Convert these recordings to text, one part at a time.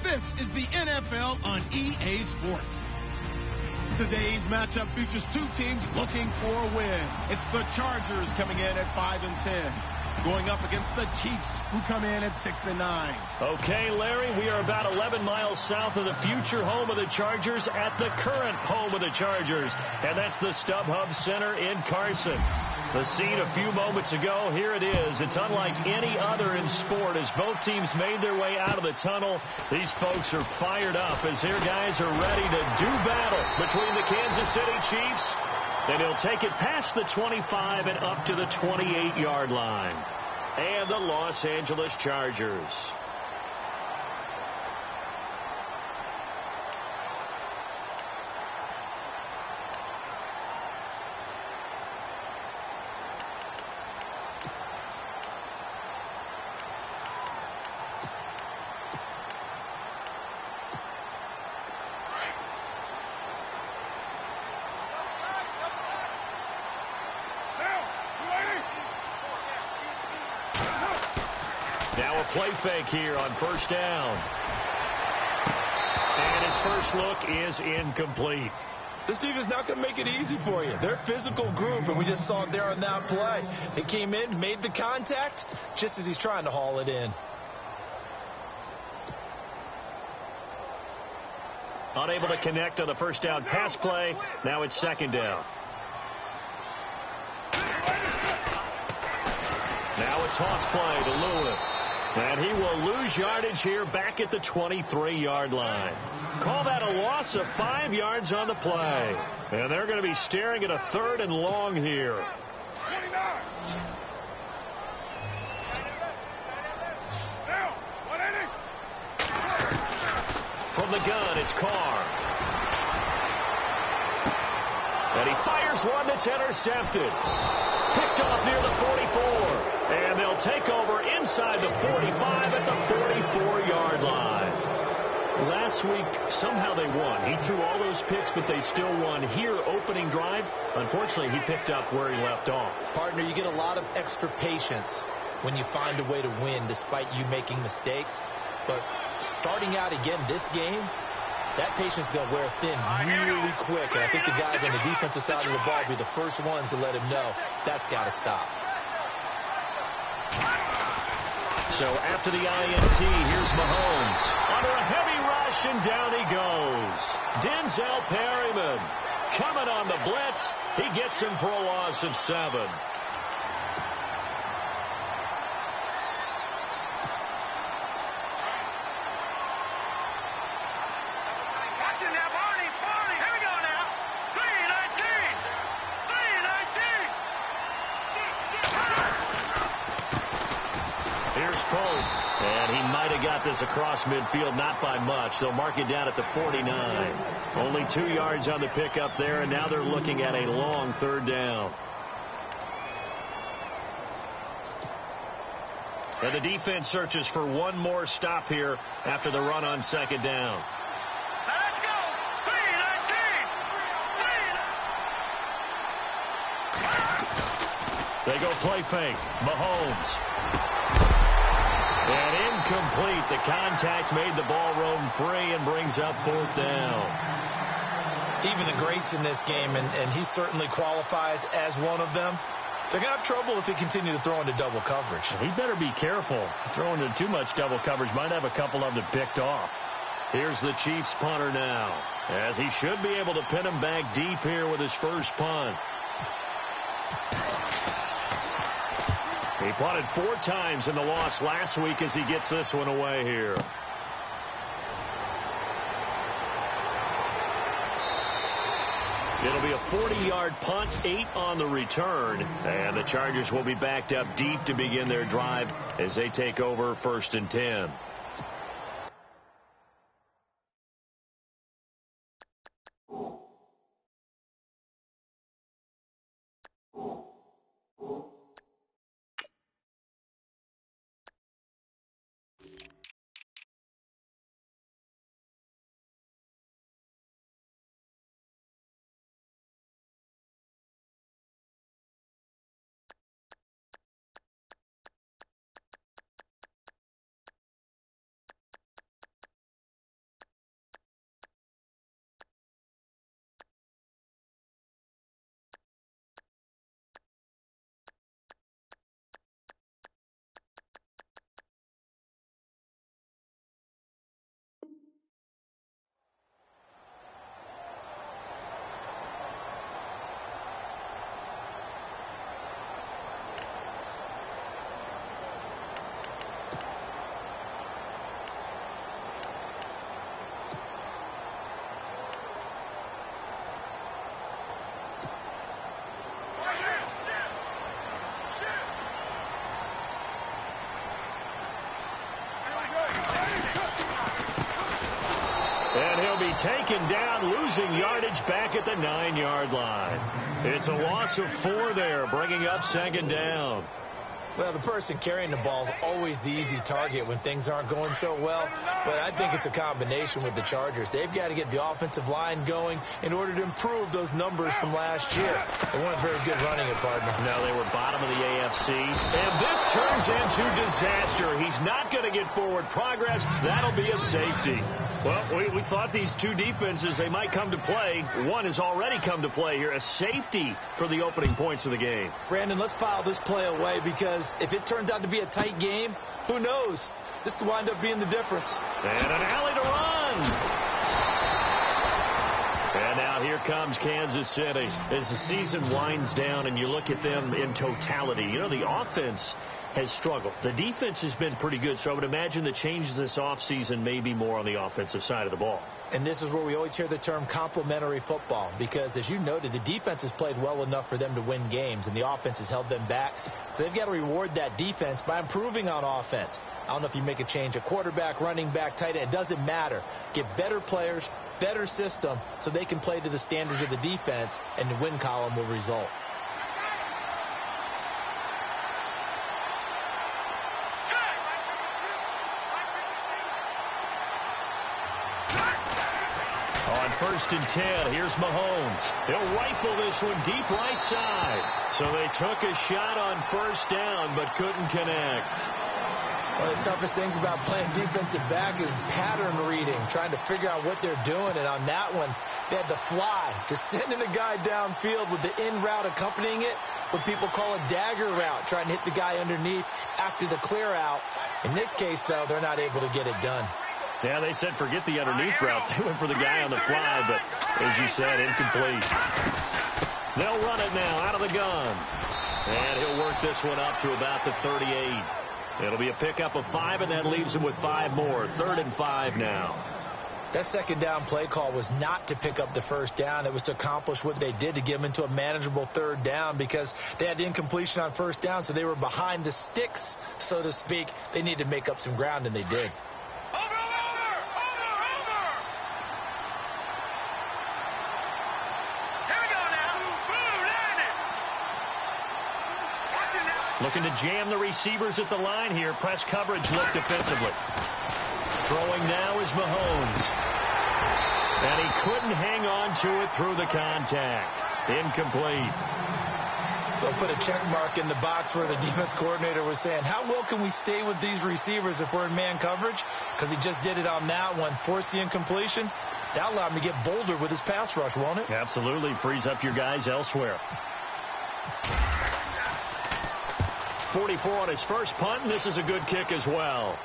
This is the NFL on EA Sports. Today's matchup features two teams looking for a win. It's the Chargers coming in at 5-10, going up against the Chiefs, who come in at 6-9. Okay, Larry, we are about 11 miles south of the future home of the Chargers at the current home of the Chargers, and that's the StubHub Center in Carson. The scene a few moments ago, here it is. It's unlike any other in sport as both teams made their way out of the tunnel. These folks are fired up as their guys are ready to do battle between the Kansas City Chiefs. And he'll take it past the 25 and up to the 28-yard line. And the Los Angeles Chargers. Now a play fake here on first down. And his first look is incomplete. This defense is not going to make it easy for you. They're a physical group, and we just saw it there on that play. He came in, made the contact, just as he's trying to haul it in. Unable to connect on the first down pass play. Now it's second down. Now a toss play to Lewis. And he will lose yardage here back at the 23-yard line. Call that a loss of 5 yards on the play. And they're going to be staring at a 3rd and long here. From the gun, it's Carr. And he fires one that's intercepted. Picked off near the 44. And they'll take over inside the 45 at the 44-yard line. Last week, somehow they won. He threw all those picks, but they still won. Here, opening drive, unfortunately, he picked up where he left off. Partner, you get a lot of extra patience when you find a way to win despite you making mistakes. But starting out again this game, that patience is going to wear thin really quick. And I think the guys on the defensive side of the ball will be the first ones to let him know that's got to stop. So after the INT, here's Mahomes. Under a heavy rush, and down he goes. Denzel Perryman coming on the blitz. He gets him for a loss of 7. And he might have got this across midfield, not by much. They'll mark it down at the 49. Only 2 yards on the pickup there, and now they're looking at a long 3rd down. And the defense searches for one more stop here after the run on 2nd down. Let's go! 3-19! They go play fake. Mahomes. And incomplete. The contact made the ball roam free and brings up 4th down. Even the greats in this game, and he certainly qualifies as one of them, they're going to have trouble if they continue to throw into double coverage. He better be careful. Throwing into too much double coverage might have a couple of them picked off. Here's the Chiefs punter now, as he should be able to pin him back deep here with his first punt. He punted 4 times in the loss last week as he gets this one away here. It'll be a 40-yard punt, 8 on the return. And the Chargers will be backed up deep to begin their drive as they take over 1st and 10. he'll be taken down, losing yardage back at the 9-yard line. It's a loss of 4 there, bringing up 2nd down. Well, the person carrying the ball is always the easy target when things aren't going so well. But I think it's a combination with the Chargers. They've got to get the offensive line going in order to improve those numbers from last year. They weren't very good running it, partner. No, they were bottom of the AFC. And this turns into disaster. He's not going to get forward progress. That'll be a safety. Well, we thought these two defenses, they might come to play. One has already come to play here. A safety for the opening points of the game. Brandon, let's file this play away because if it turns out to be a tight game, who knows? This could wind up being the difference. And an alley to run. And now here comes Kansas City. As the season winds down and you look at them in totality, you know, the offense has struggled. The defense has been pretty good, so I would imagine the changes this offseason may be more on the offensive side of the ball. And this is where we always hear the term complementary football because, as you noted, the defense has played well enough for them to win games, and the offense has held them back. So they've got to reward that defense by improving on offense. I don't know if you make a change, a quarterback, running back, tight end, it doesn't matter. Get better players, better system, so they can play to the standards of the defense, and the win column will result. First and 10. Here's Mahomes. He'll rifle this one deep right side. So they took a shot on first down, but couldn't connect. One of the toughest things about playing defensive back is pattern reading, trying to figure out what they're doing. And on that one, they had to fly, just sending a guy downfield with the in route accompanying it, what people call a dagger route, trying to hit the guy underneath after the clear out. In this case, though, they're not able to get it done. Yeah, they said forget the underneath route. They went for the guy on the fly, but as you said, incomplete. They'll run it now out of the gun. And he'll work this one up to about the 38. It'll be a pickup of 5, and that leaves him with 5 more. 3rd and 5 now. That second down play call was not to pick up the first down. It was to accomplish what they did to get them into a manageable 3rd down because they had incompletion on first down, so they were behind the sticks, so to speak. They needed to make up some ground, and they did. Looking to jam the receivers at the line here. Press coverage look defensively. Throwing now is Mahomes. And he couldn't hang on to it through the contact. Incomplete. They'll put a check mark in the box where the defense coordinator was saying, how well can we stay with these receivers if we're in man coverage? Because he just did it on that one. Force the incompletion. That allowed him to get bolder with his pass rush, won't it? Absolutely. Frees up your guys elsewhere. 44 on his first punt, and this is a good kick as well.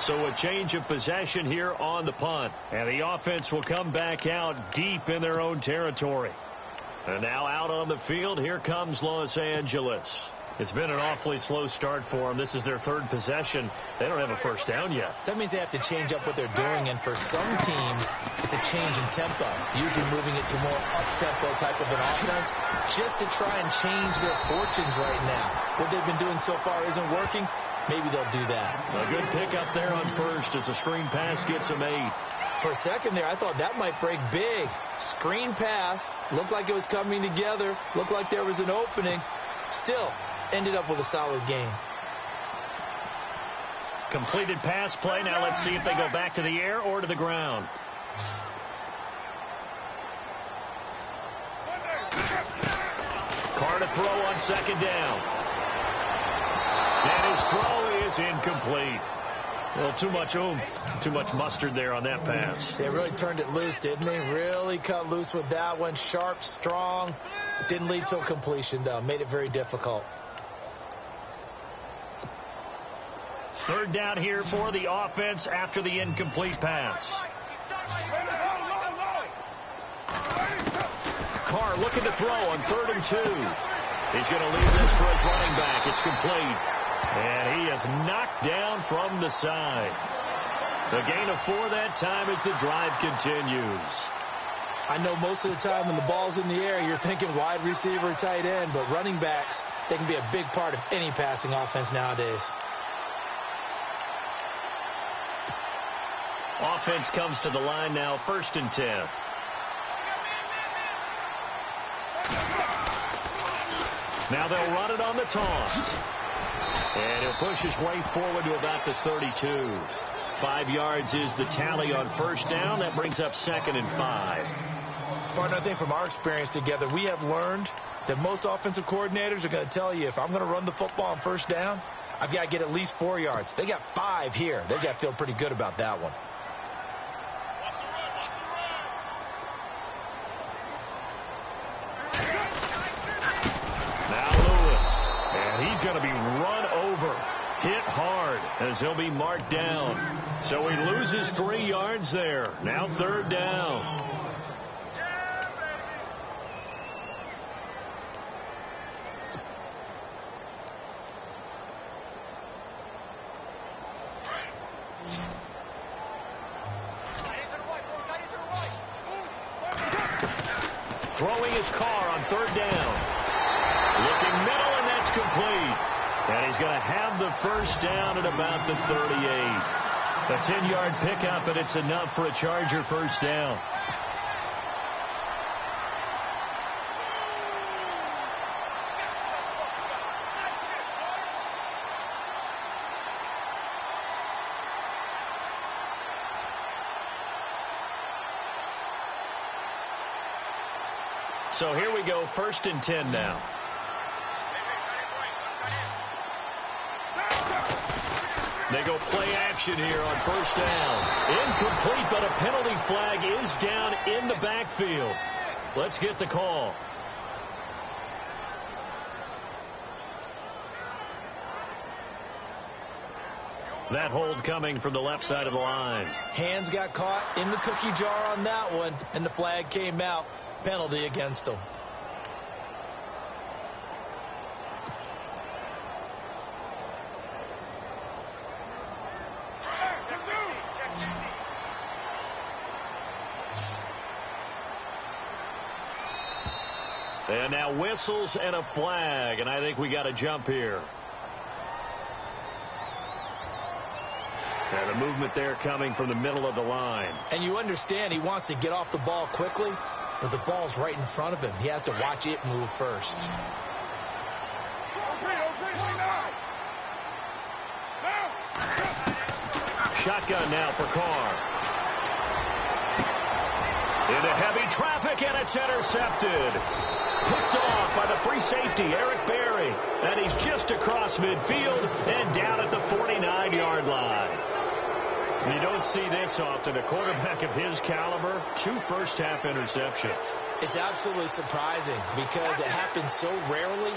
So a change of possession here on the punt. And the offense will come back out deep in their own territory. And now out on the field, here comes Los Angeles. It's been an awfully slow start for them. This is their 3rd possession. They don't have a first down yet. So that means they have to change up what they're doing, and for some teams, it's a change in tempo, usually moving it to more up-tempo type of an offense, just to try and change their fortunes right now. What they've been doing so far isn't working. Maybe they'll do that. A good pickup there on first as a screen pass gets them 8. For a second there, I thought that might break big. Screen pass, looked like it was coming together, looked like there was an opening. Still, ended up with a solid game. Completed pass play. Now let's see if they go back to the air or to the ground. Carr to throw on second down. And his throw is incomplete. Well, too much mustard there on that pass. They really turned it loose, didn't they? Really cut loose with that one. Sharp, strong. Didn't lead to a completion, though. Made it very difficult. 3rd down here for the offense after the incomplete pass. Carr looking to throw on 3rd and 2. He's going to leave this for his running back. It's complete. And he is knocked down from the side. The gain of 4 that time as the drive continues. I know most of the time when the ball's in the air, you're thinking wide receiver, tight end, but running backs, they can be a big part of any passing offense nowadays. Offense comes to the line now, 1st and 10. Now they'll run it on the toss. And he'll push his way forward to about the 32. 5 yards is the tally on 1st down. That brings up 2nd and 5. Partner, I think from our experience together, we have learned that most offensive coordinators are going to tell you, if I'm going to run the football on 1st down, I've got to get at least 4 yards. They got 5 here. They got to feel pretty good about that one. He's going to be run over, hit hard, as he'll be marked down. So he loses 3 yards there. Now 3rd down. Throwing his car on 3rd down. Looking middle, and that's complete. And he's going to have the 1st down at about the 38. A 10-yard pickup, and it's enough for a Charger 1st down. So here we go, 1st and 10 now. They go play action here on 1st down. Incomplete, but a penalty flag is down in the backfield. Let's get the call. That hold coming from the left side of the line. Hands got caught in the cookie jar on that one, and the flag came out. Penalty against him. And now whistles and a flag, and I think we got a jump here. And a movement there coming from the middle of the line. And you understand he wants to get off the ball quickly, but the ball's right in front of him. He has to watch it move first. Shotgun now for Carr. Into heavy traffic, and it's intercepted. Picked off by the free safety, Eric Berry. And he's just across midfield and down at the 49-yard line. You don't see this often. A quarterback of his caliber, 2 first-half interceptions. It's absolutely surprising because it happens so rarely.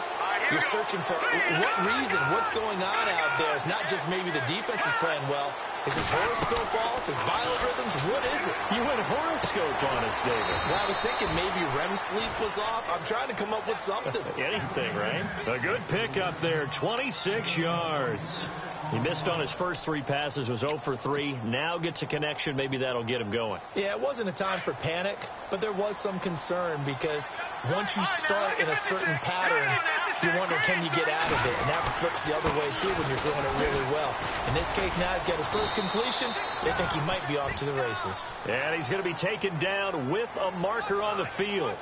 You're searching for what reason, what's going on out there. It's not just maybe the defense is playing well. Is his horoscope off? His biorhythms? What is it? You went horoscope on us, David. Well, I was thinking maybe REM sleep was off. I'm trying to come up with something. Anything, right? A good pick up there, 26 yards. He missed on his first 3 passes, was 0 for 3. Now gets a connection. Maybe that'll get him going. Yeah, it wasn't a time for panic, but there was some concern because once you start in a certain pattern, you wonder, can you get out of it? And that flips the other way, too, when you're doing it really well. In this case, now he's got his first completion. They think he might be off to the races. And he's going to be taken down with a marker on the field.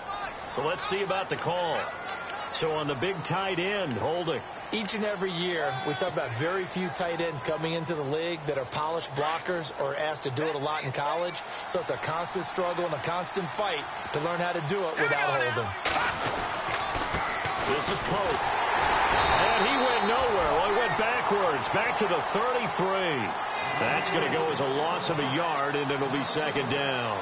So let's see about the call. So on the big tight end, holding. Each and every year, we talk about very few tight ends coming into the league that are polished blockers or asked to do it a lot in college. So it's a constant struggle and a constant fight to learn how to do it without holding. This is Pope. And he went nowhere. Well, he went backwards, back to the 33. That's going to go as a loss of a yard, and it'll be 2nd down.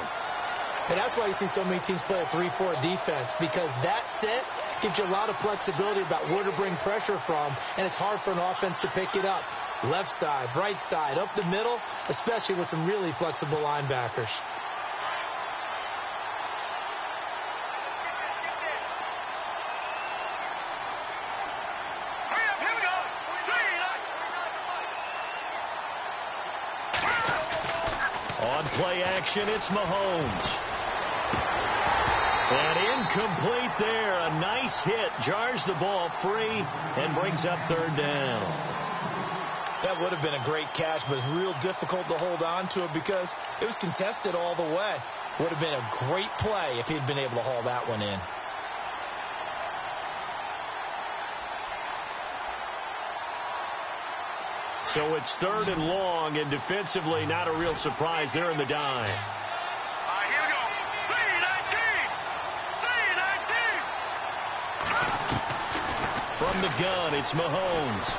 And that's why you see so many teams play a 3-4 defense, because that set gives you a lot of flexibility about where to bring pressure from, and it's hard for an offense to pick it up. Left side, right side, up the middle, especially with some really flexible linebackers. On play action, it's Mahomes. And incomplete there. A nice hit. Jars the ball free and brings up 3rd down. That would have been a great catch, but it's real difficult to hold on to it because it was contested all the way. Would have been a great play if he'd been able to haul that one in. So it's 3rd and long, and defensively not a real surprise. They're in the dime. Here we go. 3-19. From the gun, it's Mahomes.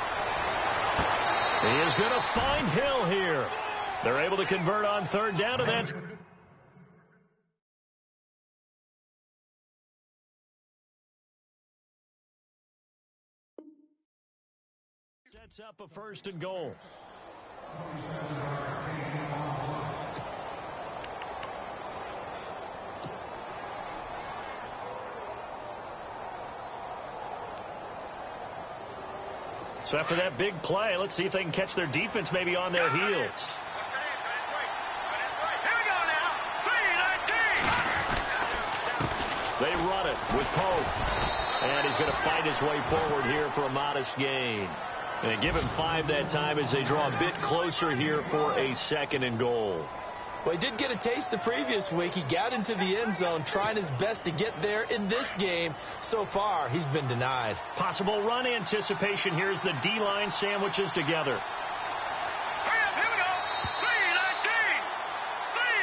He is going to find Hill here. They're able to convert on 3rd down, and that's... Sets up a 1st and goal. So after that big play, let's see if they can catch their defense maybe on their heels. Here we go now. 3-19. They run it with Pope. And he's going to fight his way forward here for a modest gain. And give him 5 that time as they draw a bit closer here for a 2nd and goal. Well, he did get a taste the previous week. He got into the end zone trying his best to get there in this game. So far, he's been denied. Possible run anticipation here as the D-line sandwiches together. Here we go.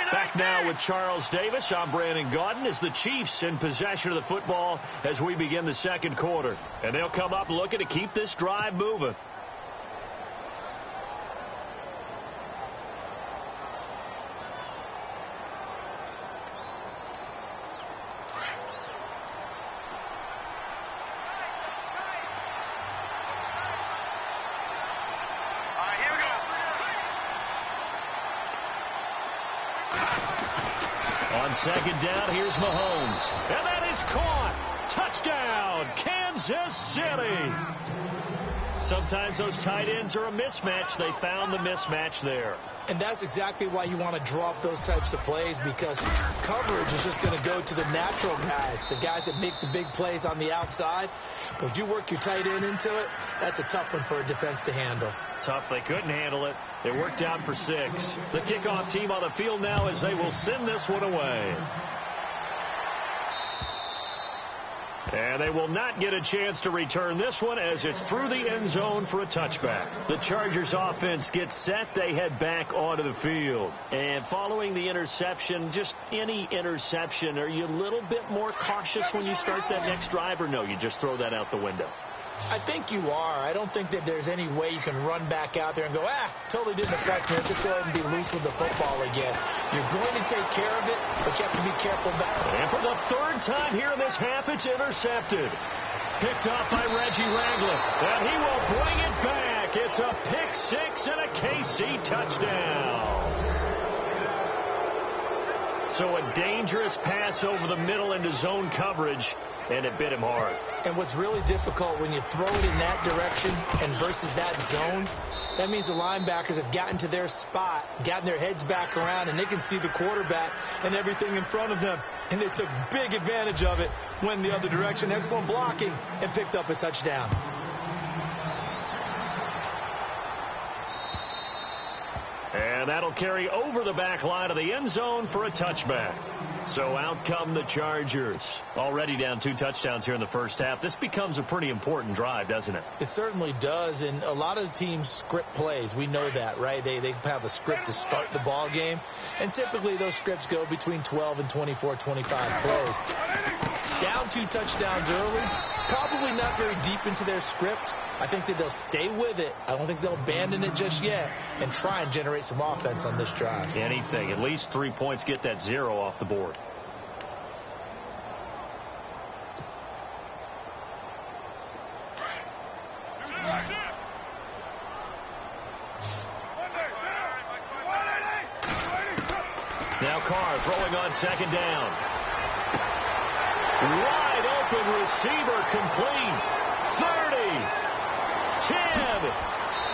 3-19. Back now with Charles Davis. I'm Brandon Gaudin as the Chiefs in possession of the football as we begin the 2nd quarter. And they'll come up looking to keep this drive moving. On 2nd down, here's Mahomes. And that is caught. Touchdown, Kansas City. Sometimes those tight ends are a mismatch. They found the mismatch there. And that's exactly why you want to draw up those types of plays, because coverage is just going to go to the natural guys, the guys that make the big plays on the outside. But you work your tight end into it, that's a tough one for a defense to handle. Tough. They couldn't handle it. It worked out for 6. The kickoff team on the field now as they will send this one away. And they will not get a chance to return this one as it's through the end zone for a touchback. The Chargers offense gets set. They head back onto the field. And following the interception, just any interception, are you a little bit more cautious when you start that next drive, or no, you just throw that out the window? I think you are. I don't think that there's any way you can run back out there and go, totally didn't affect me. Let's just go ahead and be loose with the football again. You're going to take care of it, but you have to be careful back. And for the 3rd time here in this half, it's intercepted. Picked off by Reggie Ragland. And he will bring it back. It's a pick 6 and a KC touchdown. So a dangerous pass over the middle into zone coverage, and it bit him hard. And what's really difficult when you throw it in that direction and versus that zone, that means the linebackers have gotten to their spot, gotten their heads back around, and they can see the quarterback and everything in front of them. And they took big advantage of it when the other direction. Excellent blocking and picked up a touchdown. And that'll carry over the back line of the end zone for a touchback. So out come the Chargers. Already down 2 touchdowns here in the first half. This becomes a pretty important drive, doesn't it? It certainly does. And a lot of the teams script plays. We know that, right? They have a script to start the ball game. And typically those scripts go between 12 and 24, 25 plays. Down 2 touchdowns early. Probably not very deep into their script. I think that they'll stay with it. I don't think they'll abandon it just yet and try and generate some offense on this drive. Anything. At least 3 points, get that 0 off the board. Now Carr throwing on 2nd down. Wide open receiver complete. 30. 10.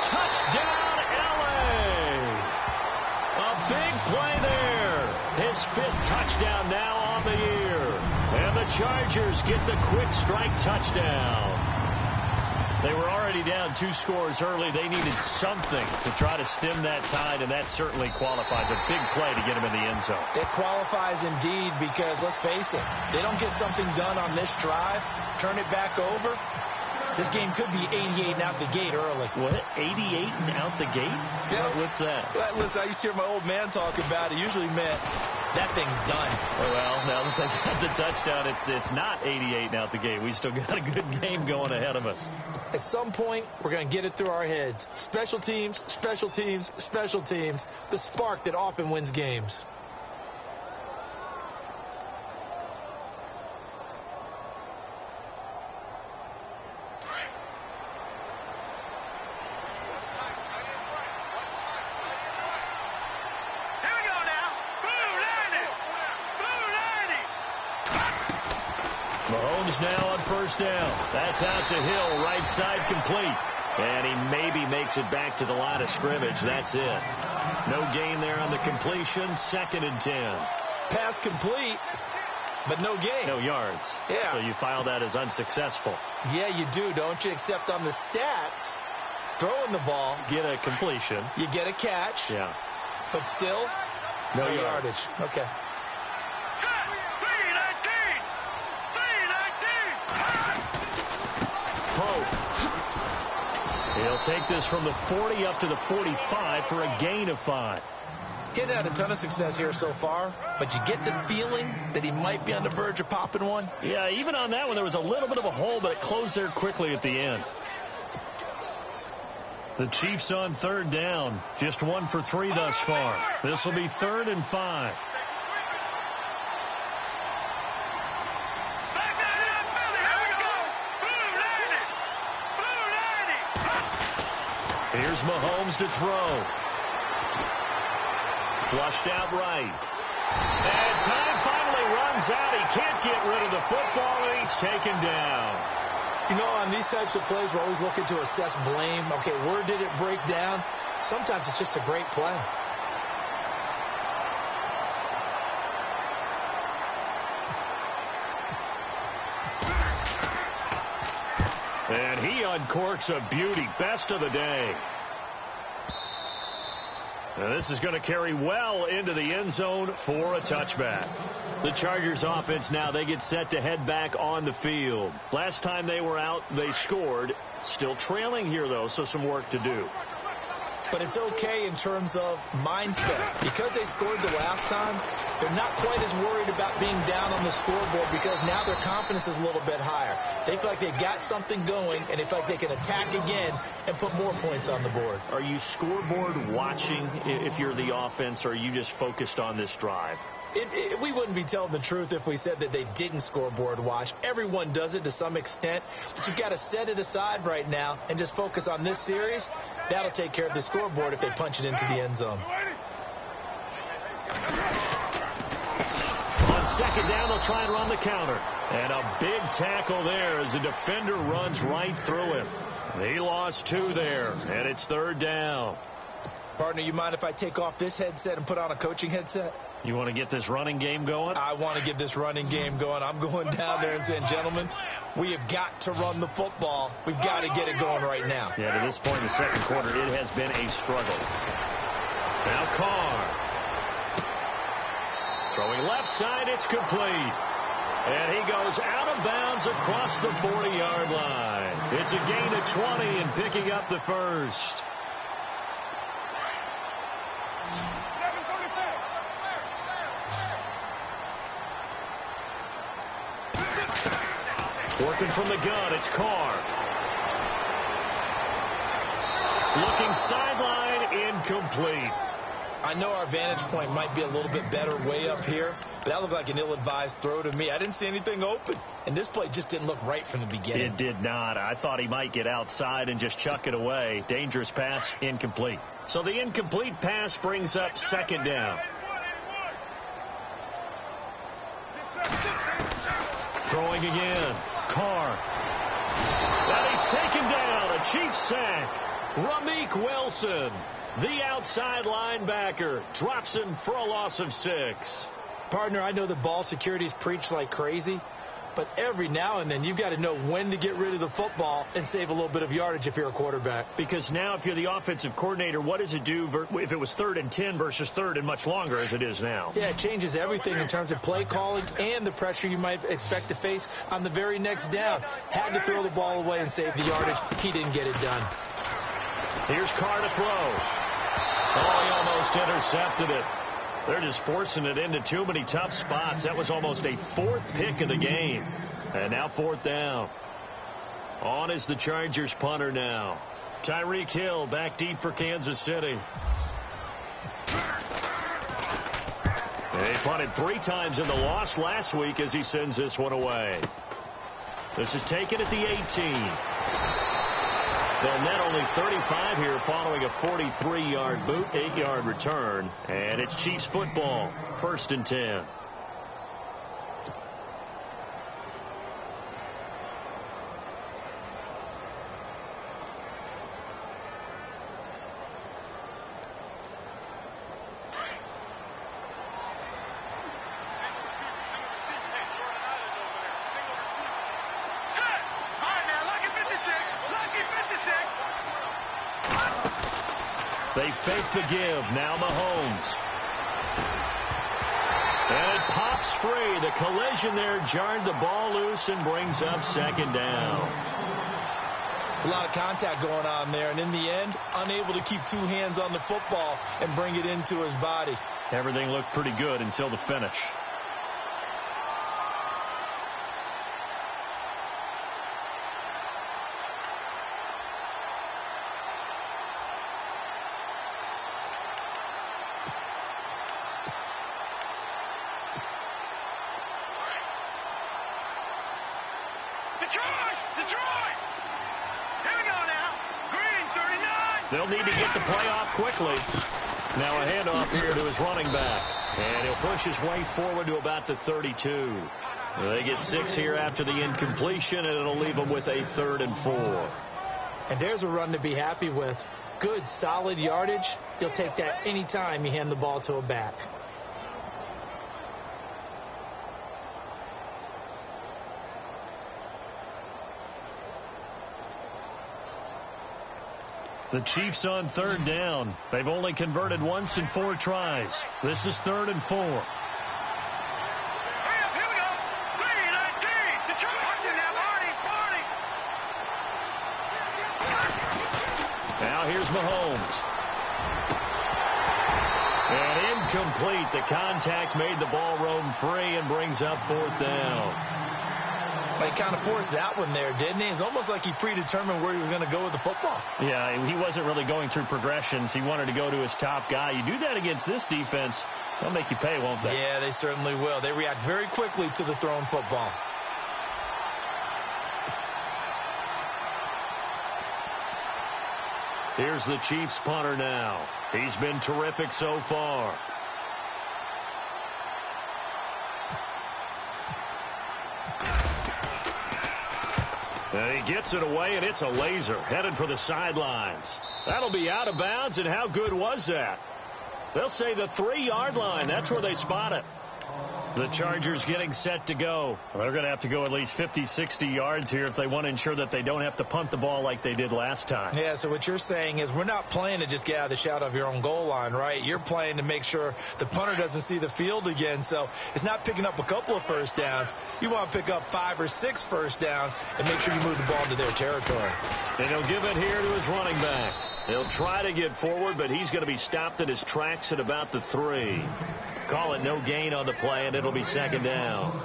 Touchdown, LA. A big play there. His 5th touchdown now on the year. And the Chargers get the quick strike touchdown. They were already down 2 scores early. They needed something to try to stem that tide, and that certainly qualifies. A big play to get him in the end zone. It qualifies indeed because, let's face it, they don't get something done on this drive, turn it back over. This game could be 88 and out the gate early. What? 88 and out the gate? Yeah. What's that? Listen, I used to hear my old man talk about it. Usually meant that thing's done. Well, now that they got the touchdown, it's not 88 and out the gate. We still got a good game going ahead of us. At some point, we're going to get it through our heads. Special teams, special teams, special teams. The spark that often wins games. Mahomes now on first down. That's out to Hill, right side complete. And he maybe makes it back to the line of scrimmage. That's it. No gain there on the completion. 2nd and 10. Pass complete, but no gain. No yards. Yeah. So you file that as unsuccessful. Yeah, you do, don't you? Except on the stats, throwing the ball. Get a completion. You get a catch. Yeah. But still, no yardage. Okay. He'll take this from the 40 up to the 45 for a gain of 5. Getting had a ton of success here so far, but you get the feeling that he might be on the verge of popping one. Yeah, even on that one, there was a little bit of a hole, but it closed there quickly at the end. The Chiefs on 3rd down. Just 1 for 3 thus far. This will be 3rd and 5. Here's Mahomes to throw. Flushed out right. And time finally runs out. He can't get rid of the football, and he's taken down. You know, on these types of plays, we're always looking to assess blame. Okay, where did it break down? Sometimes it's just a great play. And he uncorks a beauty. Best of the day. Now this is going to carry well into the end zone for a touchback. The Chargers offense now, they get set to head back on the field. Last time they were out, they scored. Still trailing here, though, so some work to do. But it's okay in terms of mindset. Because they scored the last time, they're not quite as worried about being down on the scoreboard because now their confidence is a little bit higher. They feel like they've got something going, and they feel like they can attack again and put more points on the board. Are you scoreboard watching if you're the offense, or are you just focused on this drive? We wouldn't be telling the truth if we said that they didn't scoreboard watch. Everyone does it to some extent, but you've got to set it aside right now and just focus on this series. That'll take care of the scoreboard if they punch it into the end zone. On 2nd down, they'll try and run the counter. And a big tackle there as the defender runs right through him. He lost 2 there, and it's 3rd down. Partner, you mind if I take off this headset and put on a coaching headset? You want to get this running game going? I want to get this running game going. I'm going down there and saying, gentlemen, we have got to run the football. We've got to get it going right now. Yeah, to this point in the 2nd quarter, it has been a struggle. Now Carr. Throwing left side, it's complete. And he goes out of bounds across the 40-yard line. It's a gain of 20 and picking up the first. Working from the gun, it's Carr. Looking sideline, incomplete. I know our vantage point might be a little bit better way up here, but that looked like an ill-advised throw to me. I didn't see anything open, and this play just didn't look right from the beginning. It did not. I thought he might get outside and just chuck it away. Dangerous pass, incomplete. So the incomplete pass brings up 2nd down. Throwing again. Carr. And he's taken down. A Chiefs sack. Ramik Wilson, the outside linebacker, drops him for a loss of 6. Partner, I know the ball security's preached like crazy, but every now and then you've got to know when to get rid of the football and save a little bit of yardage if you're a quarterback. Because now if you're the offensive coordinator, what does it do if it was 3rd and 10 versus 3rd and much longer as it is now? Yeah, it changes everything in terms of play calling and the pressure you might expect to face on the very next down. Had to throw the ball away and save the yardage. He didn't get it done. Here's Carr to throw. Oh, he almost intercepted it. They're just forcing it into too many tough spots. That was almost a 4th pick of the game. And now 4th down. On is the Chargers punter now. Tyreek Hill back deep for Kansas City. He punted 3 times in the loss last week as he sends this one away. This is taken at the 18. They'll net only 35 here following a 43-yard boot, 8-yard return. And it's Chiefs football, 1st and 10. They fake the give. Now Mahomes. And it pops free. The collision there jarred the ball loose and brings up 2nd down. It's a lot of contact going on there, and in the end, unable to keep 2 hands on the football and bring it into his body. Everything looked pretty good until the finish. They'll need to get the play off quickly. Now a handoff here to his running back. And he'll push his way forward to about the 32. They get 6 here after the incompletion, and it'll leave them with a 3rd and 4. And there's a run to be happy with. Good, solid yardage. You'll take that any time you hand the ball to a back. The Chiefs on 3rd down. They've only converted once in 4 tries. This is 3rd and 4. Here we go. 3-19. Now here's Mahomes. And incomplete. The contact made the ball roam free and brings up 4th down. He kind of forced that one there, didn't he? It's almost like he predetermined where he was going to go with the football. Yeah, he wasn't really going through progressions. He wanted to go to his top guy. You do that against this defense, they'll make you pay, won't they? Yeah, they certainly will. They react very quickly to the thrown football. Here's the Chiefs punter now. He's been terrific so far. And he gets it away, and it's a laser headed for the sidelines. That'll be out of bounds, and how good was that? They'll say the 3-yard line. That's where they spot it. The Chargers getting set to go. They're going to have to go at least 50, 60 yards here if they want to ensure that they don't have to punt the ball like they did last time. Yeah, so what you're saying is we're not playing to just get out of the shadow of your own goal line, right? You're playing to make sure the punter doesn't see the field again. So it's not picking up a couple of first downs. You want to pick up 5 or 6 first downs and make sure you move the ball into their territory. And he'll give it here to his running back. He'll try to get forward, but he's going to be stopped in his tracks at about the 3. Call it no gain on the play, and it'll be 2nd down.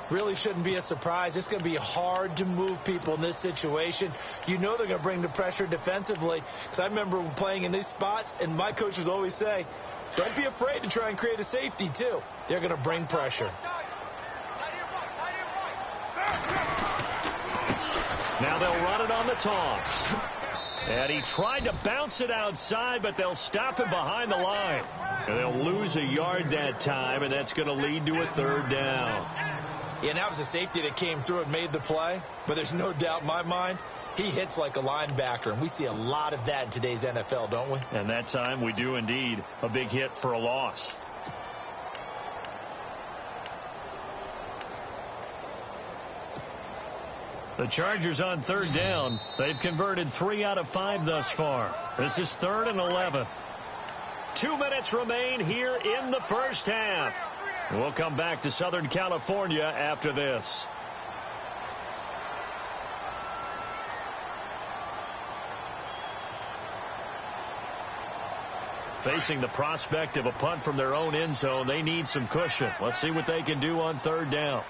Really shouldn't be a surprise. It's going to be hard to move people in this situation. You know they're going to bring the pressure defensively. Because I remember playing in these spots, and my coaches always say, don't be afraid to try and create a safety, too. They're going to bring pressure. Now they'll run it on the toss. And he tried to bounce it outside, but they'll stop him behind the line. And they'll lose a yard that time, and that's going to lead to a 3rd down. Yeah, and that was a safety that came through and made the play. But there's no doubt in my mind, he hits like a linebacker. And we see a lot of that in today's NFL, don't we? And that time we do indeed. A big hit for a loss. The Chargers on third down. They've converted 3 out of 5 thus far. This is 3rd and 11. 2 minutes remain here in the first half. We'll come back to Southern California after this. Facing the prospect of a punt from their own end zone, they need some cushion. Let's see what they can do on third down.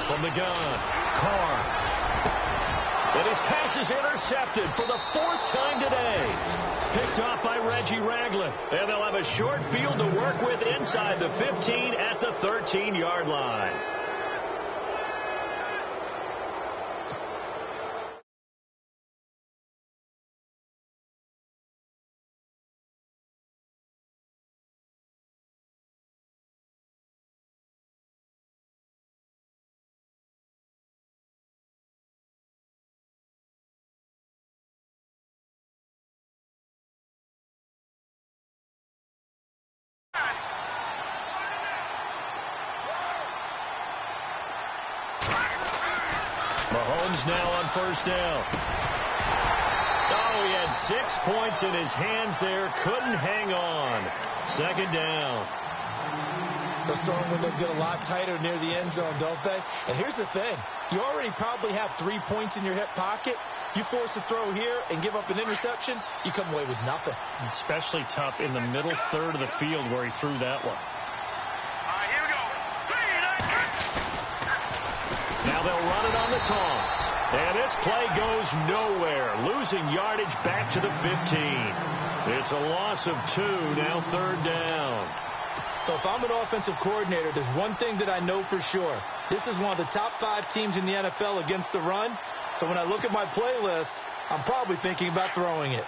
From the gun, Carr. And his pass is intercepted for the 4th time today. Picked off by Reggie Ragland. And they'll have a short field to work with inside the 15 at the 13-yard line. Mahomes now on first down. Oh, he had 6 points in his hands there. Couldn't hang on. 2nd down. Those throwing windows get a lot tighter near the end zone, don't they? And here's the thing. You already probably have 3 points in your hip pocket. You force a throw here and give up an interception, you come away with nothing. Especially tough in the middle third of the field where he threw that one. Here we go. Now they'll run it on the toss. And this play goes nowhere. Losing yardage back to the 15. It's a loss of 2, now 3rd down. So if I'm an offensive coordinator, there's one thing that I know for sure. This is one of the top 5 teams in the NFL against the run. So when I look at my playlist, I'm probably thinking about throwing it.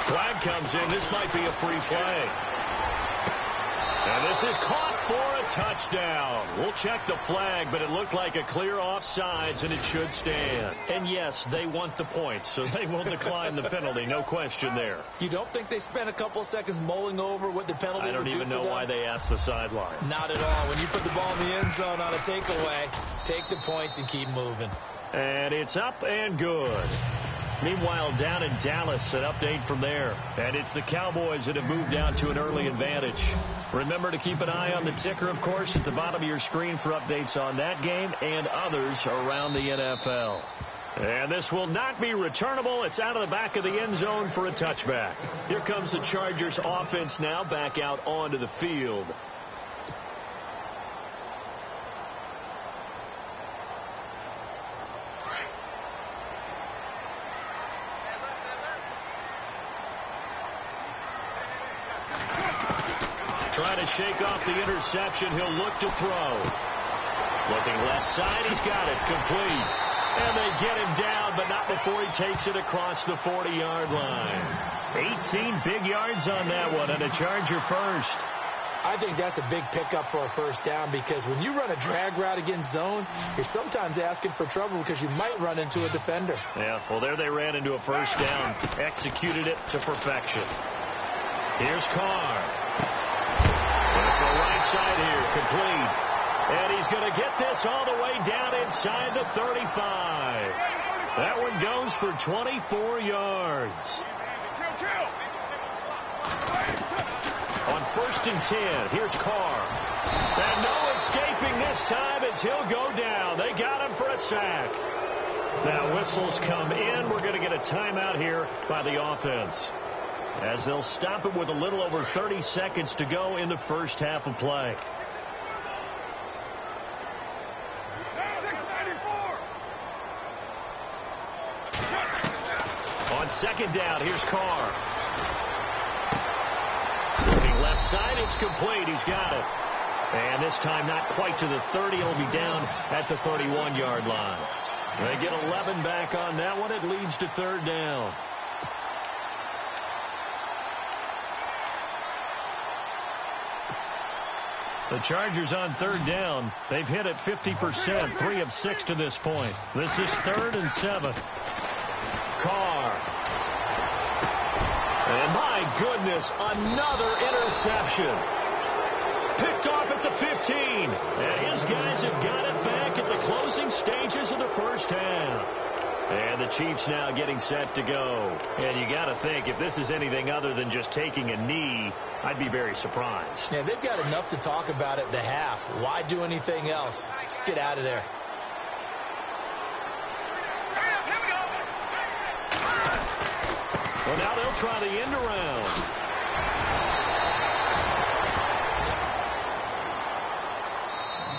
Flag comes in. This might be a free play. And this is caught for a touchdown. We'll check the flag, but it looked like a clear offsides, and it should stand. And, yes, they want the points, so they will decline the penalty. No question there. You don't think they spent a couple of seconds mulling over what the penalty would do? I don't even know why they asked the sideline. Not at all. When you put the ball in the end zone on a takeaway, take the points and keep moving. And it's up and good. Meanwhile, down in Dallas, an update from there. And it's the Cowboys that have moved down to an early advantage. Remember to keep an eye on the ticker, of course, at the bottom of your screen for updates on that game and others around the NFL. And this will not be returnable. It's out of the back of the end zone for a touchback. Here comes the Chargers offense now back out onto the field. Trying to shake off the interception. He'll look to throw. Looking left side. He's got it. Complete. And they get him down, but not before he takes it across the 40-yard line. 18 big yards on that one, and a Charger first. I think that's a big pickup for a first down, because when you run a drag route against zone, you're sometimes asking for trouble because you might run into a defender. Yeah, well, there they ran into a first down. Executed it to perfection. Here's Carr. With the right side here, complete. And he's going to get this all the way down inside the 35. That one goes for 24 yards. On 1st and 10, here's Carr. And no escaping this time as he'll go down. They got him for a sack. Now whistles come in. We're going to get a timeout here by the offense, as they'll stop it with a little over 30 seconds to go in the first half of play. On 2nd down, here's Carr. Looking left side, it's complete. He's got it. And this time not quite to the 30. It'll be down at the 31-yard line. They get 11 back on that one. It leads to 3rd down. The Chargers on 3rd down. They've hit it 50%, 3 of 6 to this point. This is 3rd and 7. And my goodness, another interception. Picked off at the 15. And his guys have got it back at the closing stages of the first half. And the Chiefs now getting set to go. And you got to think, if this is anything other than just taking a knee, I'd be very surprised. Yeah, they've got enough to talk about at the half. Why do anything else? Just get out of there. Well, now they'll try the end around.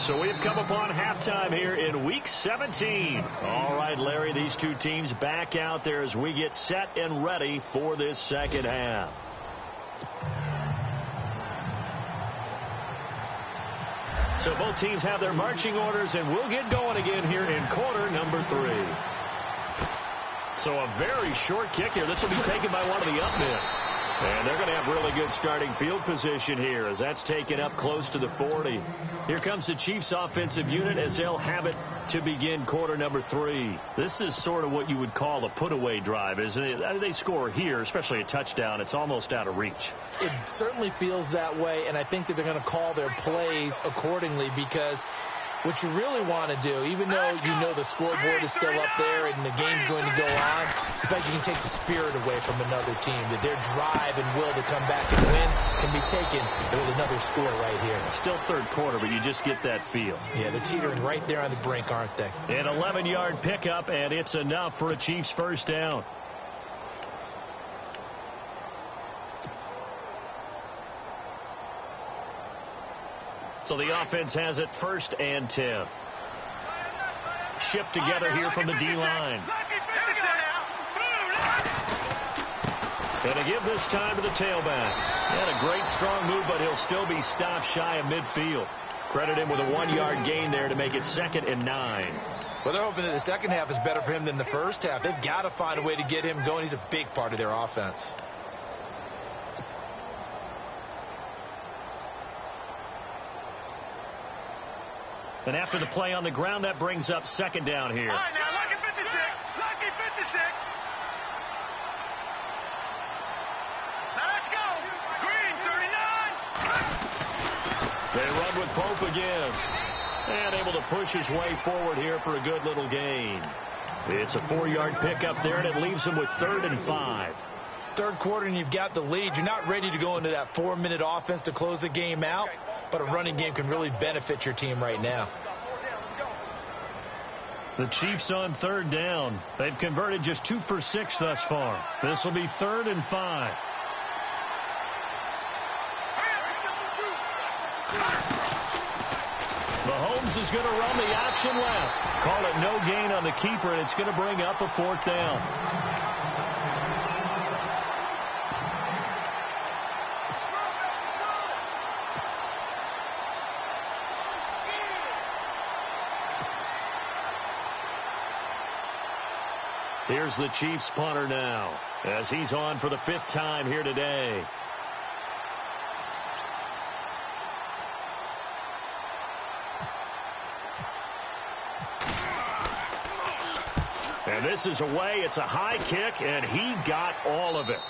So we've come upon halftime here in Week 17. All right, Larry, these two teams back out there as we get set and ready for this second half. So both teams have their marching orders, and we'll get going again here in quarter number 3. So a very short kick here. This will be taken by one of the up men. And they're going to have really good starting field position here as that's taken up close to the 40. Here comes the Chiefs offensive unit as they'll have it to begin quarter number 3. This is sort of what you would call a put-away drive, isn't it? They score here, especially a touchdown. It's almost out of reach. It certainly feels that way, and I think that they're going to call their plays accordingly because what you really want to do, even though you know the scoreboard is still up there and the game's going to go on, in fact, you can take the spirit away from another team, that their drive and will to come back and win can be taken with another score right here. It's still third quarter, but you just get that feel. Yeah, they're teetering right there on the brink, aren't they? An 11-yard pickup, and it's enough for a Chiefs first down. So the offense has it 1st and 10. Shipped together here from the D-line. And a give this time to the tailback. He had a great strong move, but he'll still be stopped shy of midfield. Credit him with a 1-yard gain there to make it 2nd and 9. Well, they're hoping that the second half is better for him than the first half. They've got to find a way to get him going. He's a big part of their offense. And after the play on the ground, that brings up 2nd down here. All right, now, lucky 56. Lucky 56. Now, let's go. Green, 39. They run with Pope again. And able to push his way forward here for a good little gain. It's a 4-yard pickup there, and it leaves him with 3rd and 5. Third quarter, and you've got the lead. You're not ready to go into that 4-minute offense to close the game out. But a running game can really benefit your team right now. The Chiefs on 3rd down. They've converted just 2 for 6 thus far. This will be 3rd and 5. Mahomes is going to run the option left. Call it no gain on the keeper, and it's going to bring up a 4th down. Here's the Chiefs punter now as he's on for the 5th time here today. And this is away. It's a high kick, and he got all of it.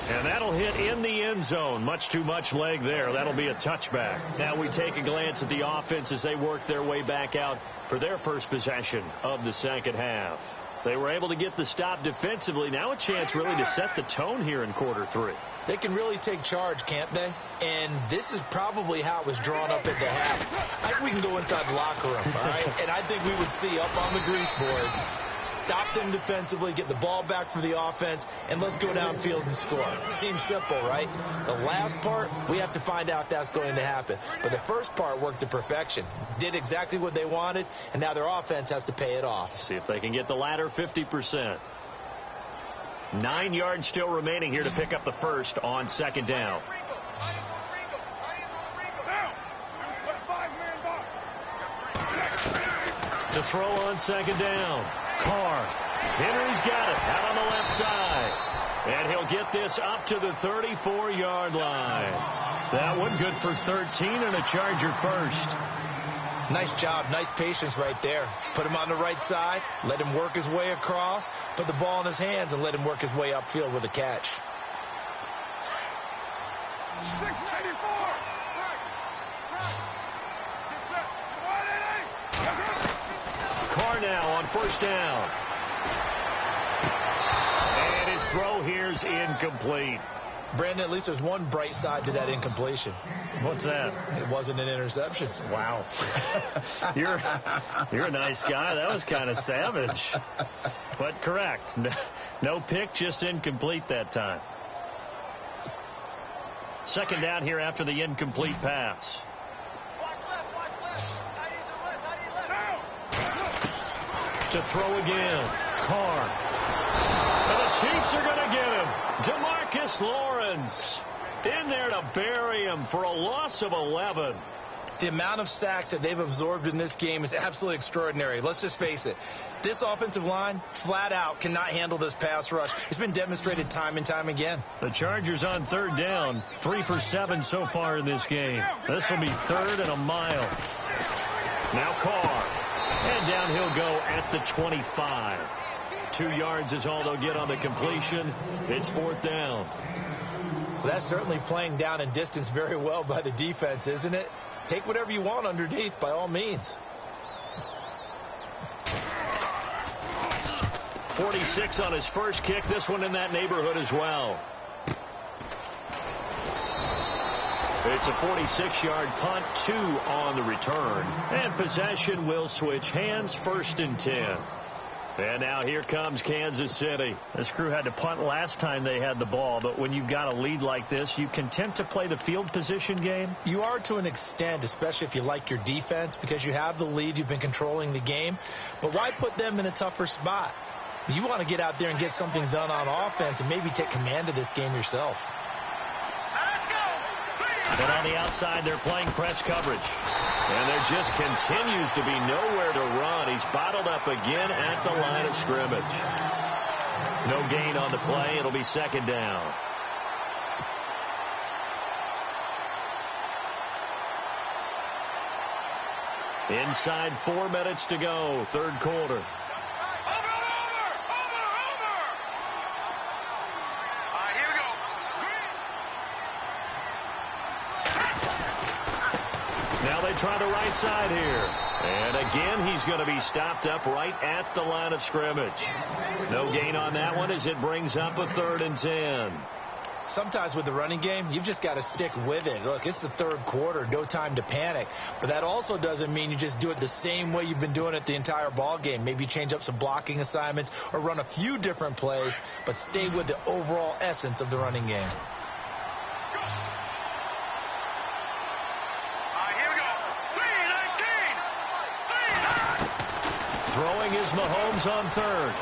And that'll hit in the end zone. Much too much leg there. That'll be a touchback. Now we take a glance at the offense as they work their way back out for their first possession of the second half. They were able to get the stop defensively. Now a chance really to set the tone here in quarter 3. They can really take charge, can't they? And this is probably how it was drawn up at the half. I think we can go inside the locker room, all right? And I think we would see up on the grease boards, stop them defensively, get the ball back for the offense, and let's go downfield and score. Seems simple, right? The last part, we have to find out that's going to happen. But the first part worked to perfection. Did exactly what they wanted, and now their offense has to pay it off. See if they can get the latter 50%. 9 yards still remaining here to pick up the first on 2nd down. To throw on 2nd down. Carr. Henry's got it out on the left side. And he'll get this up to the 34-yard line. That one good for 13 and a Charger first. Nice job. Nice patience right there. Put him on the right side. Let him work his way across. Put the ball in his hands and let him work his way upfield with a catch. 694. Carr now on first down. And his throw here's incomplete. Brandon, at least there's one bright side to that incompletion. What's that? It wasn't an interception. Wow. You're a nice guy. That was kind of savage. But correct. No pick, just incomplete that time. Second down here after the incomplete pass. To throw again. Carr. And the Chiefs are going to get him. DeMarcus Lawrence in there to bury him for a loss of 11. The amount of sacks that they've absorbed in this game is absolutely extraordinary. Let's just face it. This offensive line, flat out, cannot handle this pass rush. It's been demonstrated time and time again. The Chargers on third down, 3 for 7 so far in this game. This will be third and a mile. Now Carr. And down he'll go at the 25. 2 yards is all they'll get on the completion. It's fourth down. Well, that's certainly playing down in distance very well by the defense, isn't it? Take whatever you want underneath, by all means. 46 on his first kick. This one in that neighborhood as well. It's a 46-yard punt, 2 on the return. And possession will switch hands, first and 10. And now here comes Kansas City. This crew had to punt last time they had the ball, but when you've got a lead like this, you content to play the field position game? You are to an extent, especially if you like your defense, because you have the lead, you've been controlling the game. But why put them in a tougher spot? You want to get out there and get something done on offense and maybe take command of this game yourself. But on the outside, they're playing press coverage. And there just continues to be nowhere to run. He's bottled up again at the line of scrimmage. No gain on the play. It'll be second down. Inside 4 minutes to go, third quarter. Try the right side here. And again, he's going to be stopped up right at the line of scrimmage. No gain on that one as it brings up a 3rd and 10. Sometimes with the running game, you've just got to stick with it. Look, it's the third quarter, no time to panic. But that also doesn't mean you just do it the same way you've been doing it the entire ball game. Maybe change up some blocking assignments or run a few different plays, but stay with the overall essence of the running game. Throwing is Mahomes on third.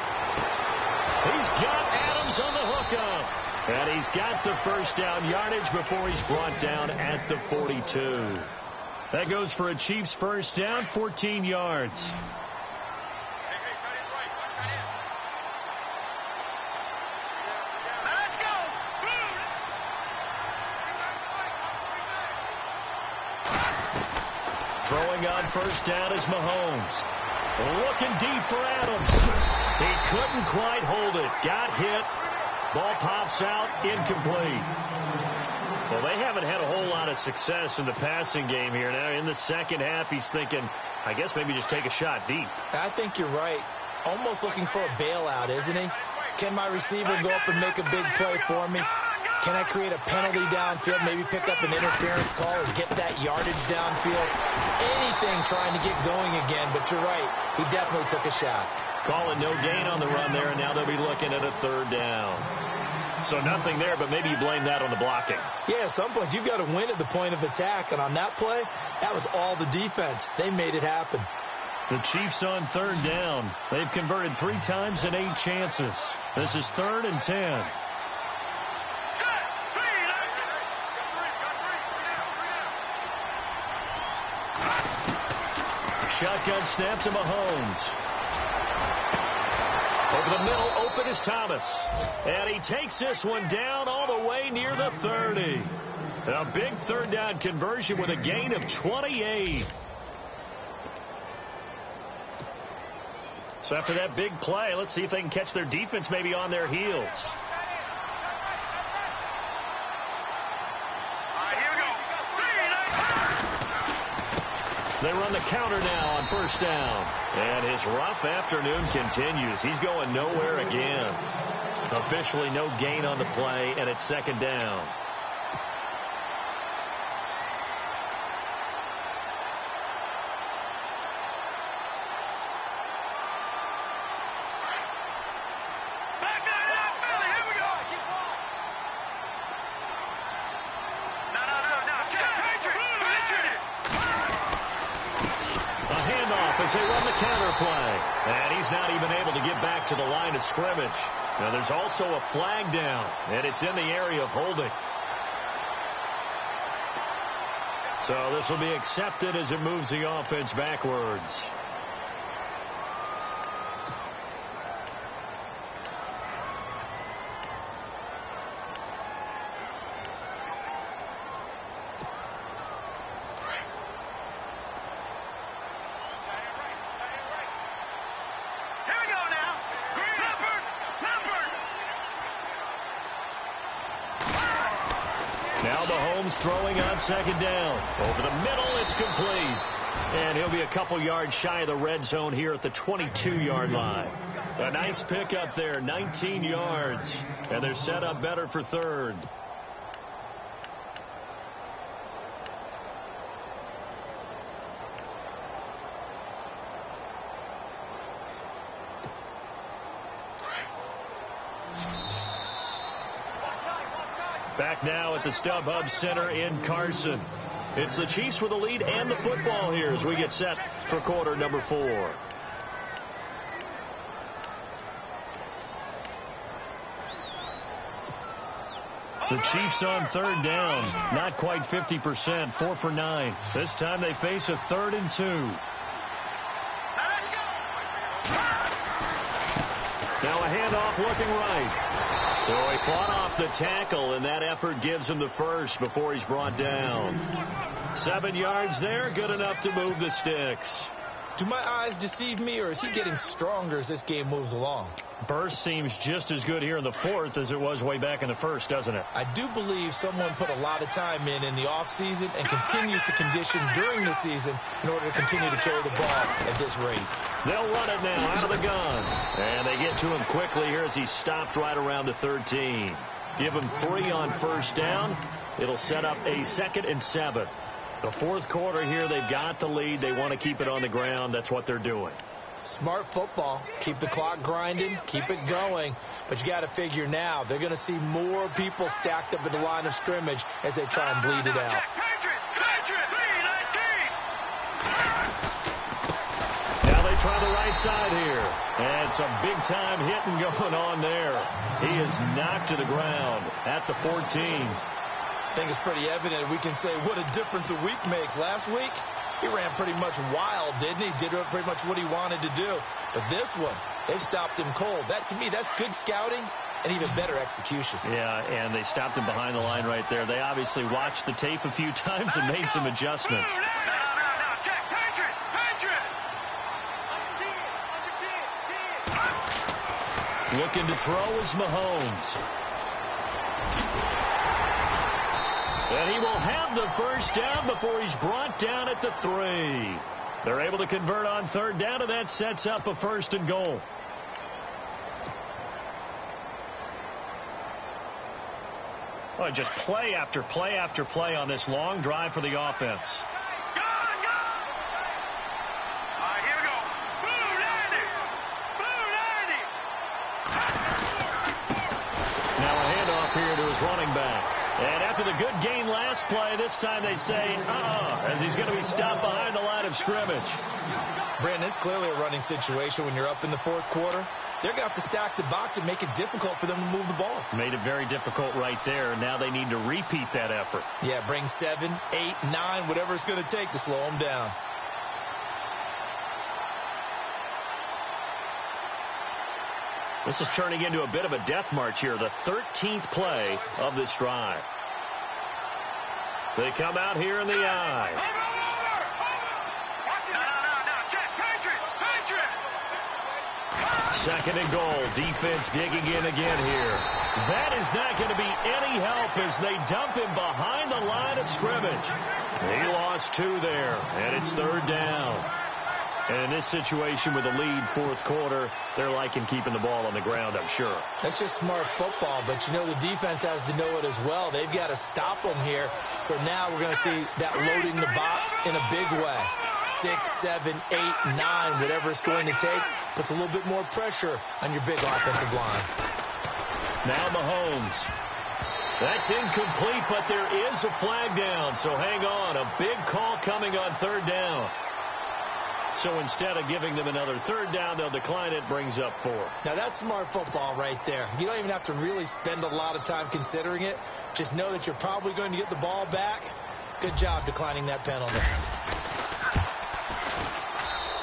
He's got Adams on the hookup. And he's got the first down yardage before he's brought down at the 42. That goes for a Chiefs first down, 14 yards. Throwing on first down is Mahomes. Looking deep for Adams. He couldn't quite hold it. Got hit. Ball pops out. Incomplete. Well, they haven't had a whole lot of success in the passing game here. Now, in the second half, he's thinking, I guess maybe just take a shot deep. I think you're right. Almost looking for a bailout, isn't he? Can my receiver go up and make a big play for me? Can I create a penalty downfield, maybe pick up an interference call and get that yardage downfield? Anything trying to get going again, but you're right. He definitely took a shot. Calling no gain on the run there, and now they'll be looking at a 3rd down. So nothing there, but maybe you blame that on the blocking. Yeah, at some point you've got to win at the point of attack, and on that play, that was all the defense. They made it happen. The Chiefs on 3rd down. They've converted 3 times in 8 chances. This is 3rd and 10. Shotgun snap to Mahomes. Over the middle, open is Thomas. And he takes this one down all the way near the 30. A big 3rd down conversion with a gain of 28. So after that big play, let's see if they can catch their defense maybe on their heels. They run the counter now on first down. And his rough afternoon continues. He's going nowhere again. Officially no gain on the play, and it's second down. As they run the counter play. And he's not even able to get back to the line of scrimmage. Now there's also a flag down, and it's in the area of holding. So this will be accepted as it moves the offense backwards. Now Mahomes throwing on second down. Over the middle, it's complete. And he'll be a couple yards shy of the red zone here at the 22-yard line. A nice pickup there, 19 yards. And they're set up better for third. Back now at the StubHub Center in Carson. It's the Chiefs with the lead and the football here as we get set for quarter number 4. The Chiefs on third down. Not quite 50%. 4 for 9. This time they face a 3rd and 2. Now a handoff looking right. So he fought off the tackle, and that effort gives him the first before he's brought down. 7 yards there, good enough to move the sticks. Do my eyes deceive me, or is he getting stronger as this game moves along? Burst seems just as good here in the 4th as it was way back in the 1st, doesn't it? I do believe someone put a lot of time in the offseason and continues to condition during the season in order to continue to carry the ball at this rate. They'll run it now out of the gun. And they get to him quickly here as he stopped right around the 13. Give him 3 on first down. It'll set up a 2nd and 7. The 4th quarter here, they've got the lead. They want to keep it on the ground. That's what they're doing. Smart football. Keep the clock grinding. Keep it going. But you got to figure now they're going to see more people stacked up at the line of scrimmage as they try and bleed it out. Now they try the right side here. And some big-time hitting going on there. He is knocked to the ground at the 14. I think it's pretty evident we can say what a difference a week makes. Last week, he ran pretty much wild, didn't he? Did pretty much what he wanted to do. But this one, they've stopped him cold. That, to me, that's good scouting and even better execution. Yeah, and they stopped him behind the line right there. They obviously watched the tape a few times and made some adjustments. Looking to throw is Mahomes. And he will have the first down before he's brought down at the 3. They're able to convert on third down, and that sets up a 1st and goal. Well, just play after play after play on this long drive for the offense. Now a handoff here to his running back. And after the good gain last play, this time they say, as he's going to be stopped behind the line of scrimmage. Brandon, it's clearly a running situation when you're up in the 4th quarter. They're going to have to stack the box and make it difficult for them to move the ball. Made it very difficult right there. Now they need to repeat that effort. Yeah, bring 7, 8, 9, whatever it's going to take to slow them down. This is turning into a bit of a death march here, the 13th play of this drive. They come out here in the eye. Second and goal. Defense digging in again here. That is not going to be any help as they dump him behind the line of scrimmage. He lost 2 there, and it's 3rd down. And in this situation with a lead 4th quarter, they're liking keeping the ball on the ground, I'm sure. That's just smart football, but you know the defense has to know it as well. They've got to stop them here. So now we're going to see that loading the box in a big way. 6, 7, 8, 9, whatever it's going to take, puts a little bit more pressure on your big offensive line. Now Mahomes. That's incomplete, but there is a flag down, so hang on. A big call coming on 3rd down. So instead of giving them another 3rd down, they'll decline it, brings up 4. Now that's smart football right there. You don't even have to really spend a lot of time considering it. Just know that you're probably going to get the ball back. Good job declining that penalty.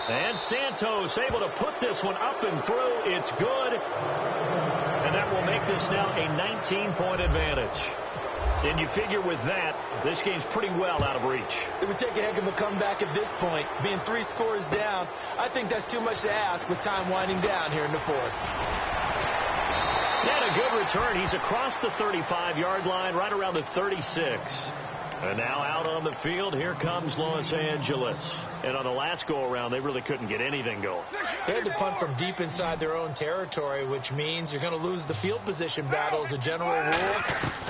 And Santos able to put this one up and through. It's good. And that will make this now a 19-point advantage. And you figure with that, this game's pretty well out of reach. It would take a heck of a comeback at this point. Being 3 scores down, I think that's too much to ask with time winding down here in the 4th. And a good return. He's across the 35-yard line, right around the 36. And now out on the field, here comes Los Angeles. And on the last go-around, they really couldn't get anything going. They had to punt from deep inside their own territory, which means you're going to lose the field position battle as a general rule.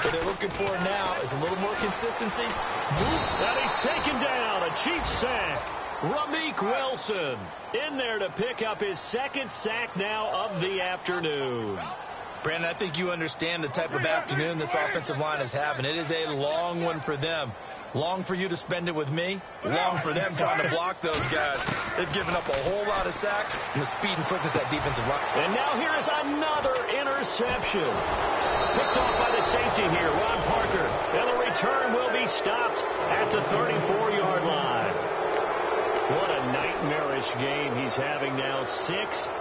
What they're looking for now is a little more consistency. And he's taken down, a Chiefs sack. Ramik Wilson in there to pick up his 2nd sack now of the afternoon. Brandon, I think you understand the type of afternoon this offensive line is having. It is a long one for them. Long for you to spend it with me. Long for them trying to block those guys. They've given up a whole lot of sacks and the speed and quickness of that defensive line. And now here is another interception. Picked off by the safety here, Ron Parker. And the return will be stopped at the 34-yard line. What a nightmarish game he's having now. 6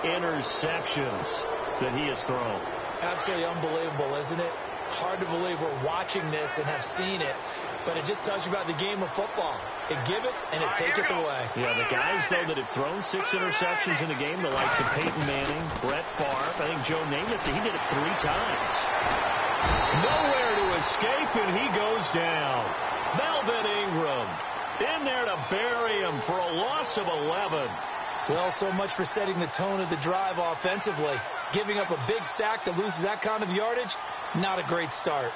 interceptions that he has thrown. Absolutely unbelievable, isn't it? Hard to believe we're watching this and have seen it, but it just tells you about the game of football. It give it and it take it away. Yeah, the guys, though, that have thrown 6 interceptions in the game, the likes of Peyton Manning, Brett Favre, I think Joe Namath, he did it 3 times. Nowhere to escape, and he goes down. Melvin Ingram in there to bury him for a loss of 11. Well, so much for setting the tone of the drive offensively. Giving up a big sack that loses that kind of yardage, not a great start.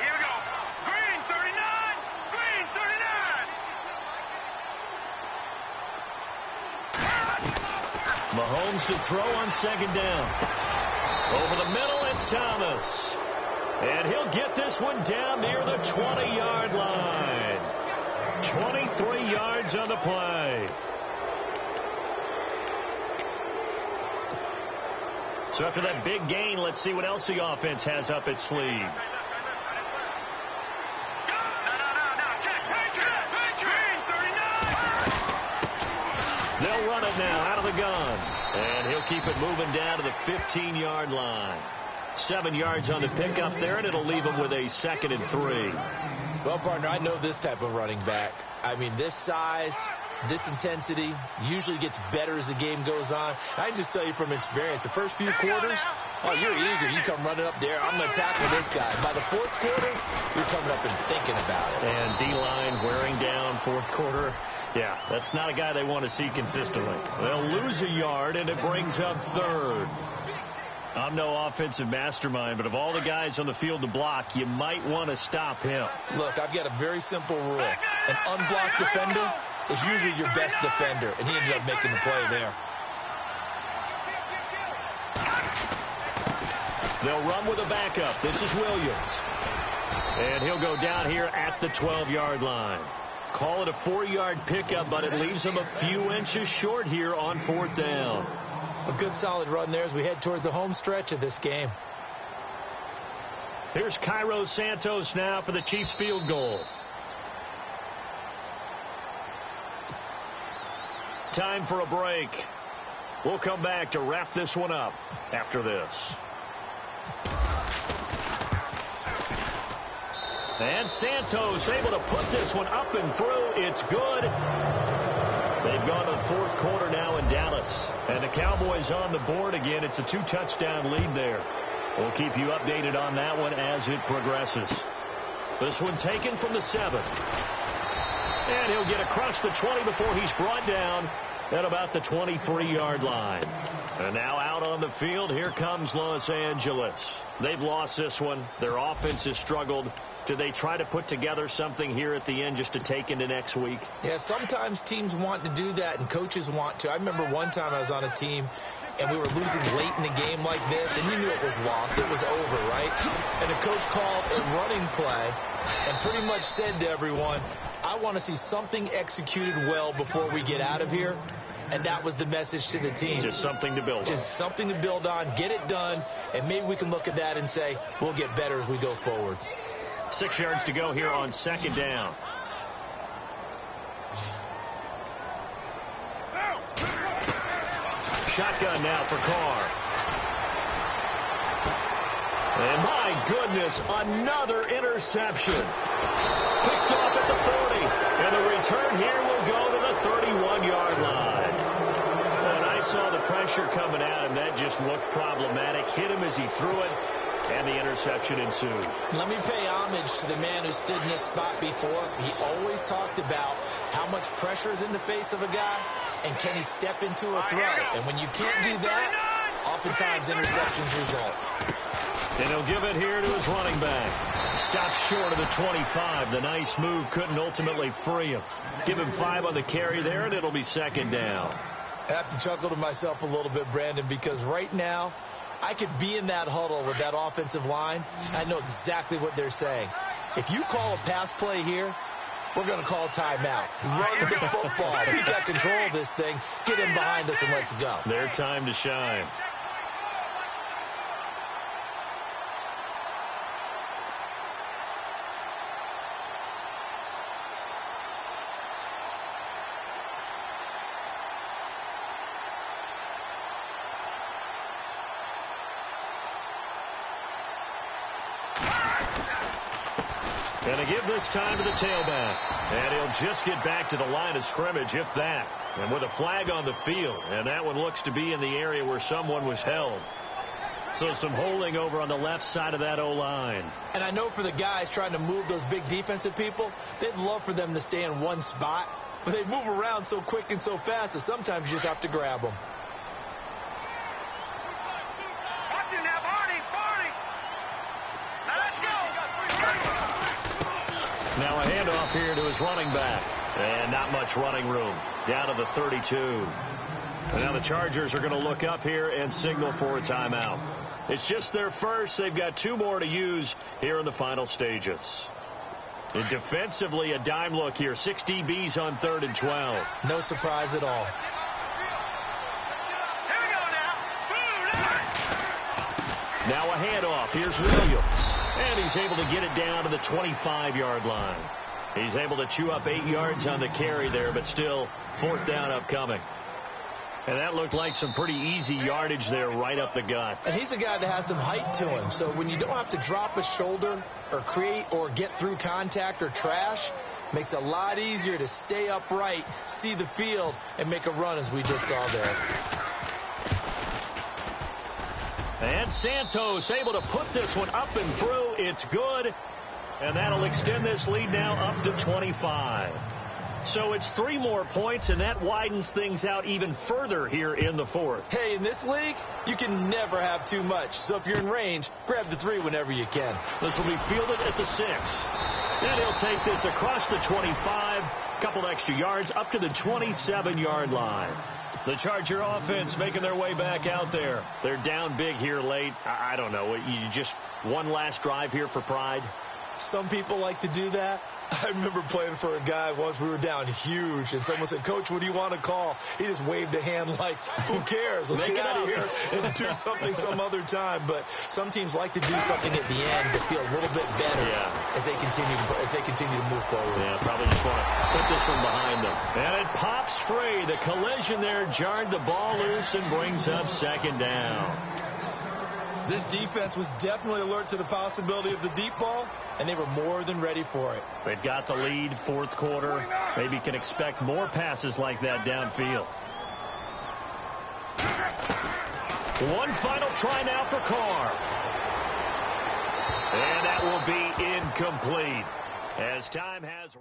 Here we go. Green 39. Green 39. Mahomes to throw on 2nd down. Over the middle, it's Thomas. And he'll get this one down near the 20-yard line. 23 yards on the play. So after that big gain, let's see what else the offense has up its sleeve. They'll run it now out of the gun. And he'll keep it moving down to the 15-yard line. 7 yards on the pickup there, and it'll leave him with a 2nd and 3. Well, partner, I know this type of running back. I mean, this size, this intensity usually gets better as the game goes on. I can just tell you from experience, the first few quarters, oh, you're eager. You come running up there. I'm going to tackle this guy. By the 4th quarter, you're coming up and thinking about it. And D-line wearing down 4th quarter. Yeah, that's not a guy they want to see consistently. They'll lose a yard, and it brings up 3rd. I'm no offensive mastermind, but of all the guys on the field to block, you might want to stop him. Look, I've got a very simple rule. An unblocked defender is usually your best defender, and he ended up making the play there. They'll run with a backup. This is Williams. And he'll go down here at the 12-yard line. Call it a 4-yard pickup, but it leaves him a few inches short here on 4th down. A good solid run there as we head towards the home stretch of this game. Here's Cairo Santos now for the Chiefs field goal. Time for a break. We'll come back to wrap this one up after this. And Santos able to put this one up and through. It's good. They've gone to the fourth quarter now in Dallas. And the Cowboys on the board again. It's a 2-touchdown lead there. We'll keep you updated on that one as it progresses. This one taken from the 7. And he'll get across the 20 before he's brought down at about the 23-yard line. And now out on the field, here comes Los Angeles. They've lost this one. Their offense has struggled. Do they try to put together something here at the end just to take into next week? Yeah, sometimes teams want to do that and coaches want to. I remember one time I was on a team and we were losing late in the game like this, and you knew it was lost. It was over, right? And the coach called a running play and pretty much said to everyone, I want to see something executed well before we get out of here. And that was the message to the team. Just something to build on. Just something to build on, get it done, and maybe we can look at that and say, we'll get better as we go forward. 6 yards to go here on second down. Shotgun now for Carr. And my goodness, another interception. Picked off at the 40. And the return here will go to the 31-yard line. And I saw the pressure coming at him. That just looked problematic. Hit him as he threw it. And the interception ensued. Let me pay homage to the man who stood in this spot before. He always talked about how much pressure is in the face of a guy, and can he step into a throw. And when you can't do that, oftentimes interceptions result. And he'll give it here to his running back. Stops short of the 25. The nice move couldn't ultimately free him. Give him 5 on the carry there, and it'll be second down. I have to chuckle to myself a little bit, Brandon, because right now, I could be in that huddle with that offensive line. I know exactly what they're saying. If you call a pass play here, we're going to call timeout. Run the football. We got control of this thing. Get in behind us and let's go. Their time to shine. And to give this time to the tailback. And he'll just get back to the line of scrimmage, if that. And with a flag on the field. And that one looks to be in the area where someone was held. So some holding over on the left side of that O-line. And I know for the guys trying to move those big defensive people, they'd love for them to stay in one spot. But they move around so quick and so fast that sometimes you just have to grab them. Now a handoff here to his running back. And not much running room. Down to the 32. And now the Chargers are going to look up here and signal for a timeout. It's just their first. They've got 2 more to use here in the final stages. And defensively, a dime look here. 6 DBs on 3rd and 12. No surprise at all. Now a handoff. Here's Williams. And he's able to get it down to the 25-yard line. He's able to chew up 8 yards on the carry there, but still 4th down upcoming. And that looked like some pretty easy yardage there right up the gut. And he's a guy that has some height to him. So when you don't have to drop a shoulder or create or get through contact or trash, makes it a lot easier to stay upright, see the field, and make a run as we just saw there. And Santos able to put this one up and through. It's good. And that'll extend this lead now up to 25. So it's 3 more points, and that widens things out even further here in the 4th. Hey, in this league, you can never have too much. So if you're in range, grab the 3 whenever you can. This will be fielded at the 6. And he'll take this across the 25, couple extra yards up to the 27-yard line. The Charger offense making their way back out there. They're down big here late. I don't know. You just one last drive here for pride? Some people like to do that. I remember playing for a guy once. We were down huge, and someone said, Coach, what do you want to call? He just waved a hand like, who cares? Let's get out of here and do something some other time. But some teams like to do something at the end to feel a little bit better as they continue to move forward. Yeah, probably just want to put this one behind them. And it pops free. The collision there jarred the ball loose and brings up 2nd down. This defense was definitely alert to the possibility of the deep ball, and they were more than ready for it. They've got the lead, fourth quarter. Maybe can expect more passes like that downfield. One final try now for Carr. And that will be incomplete as time has...